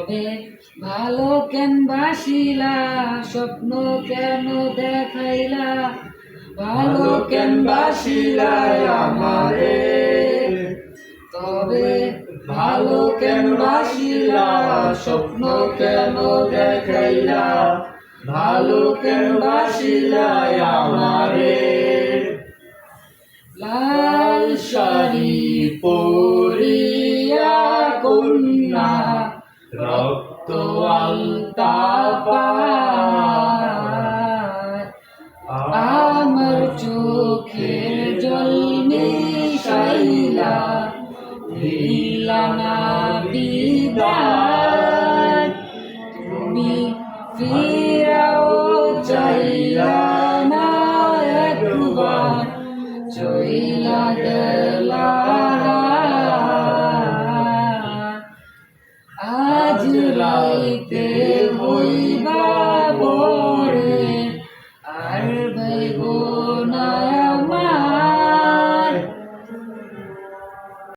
তবে ভালো কেন বাসিলা, স্বপ্ন কেন দেখাইলা, ভালো কেন বাসিলা আমারে। তবে ভালো কেন বাসিলা, স্বপ্ন কেন দেখাইলা, ভালো কেন বাসিলা আমারে। লাল শাড়ি পরিয়া কন্যা রক্ত আলতা পায়, আমার চোখের জল মিশাইলা দিলা না বিদায়। তুমি ফিরাও চাইলা না একবার, চইলা গেলা। আজ রাইতে হই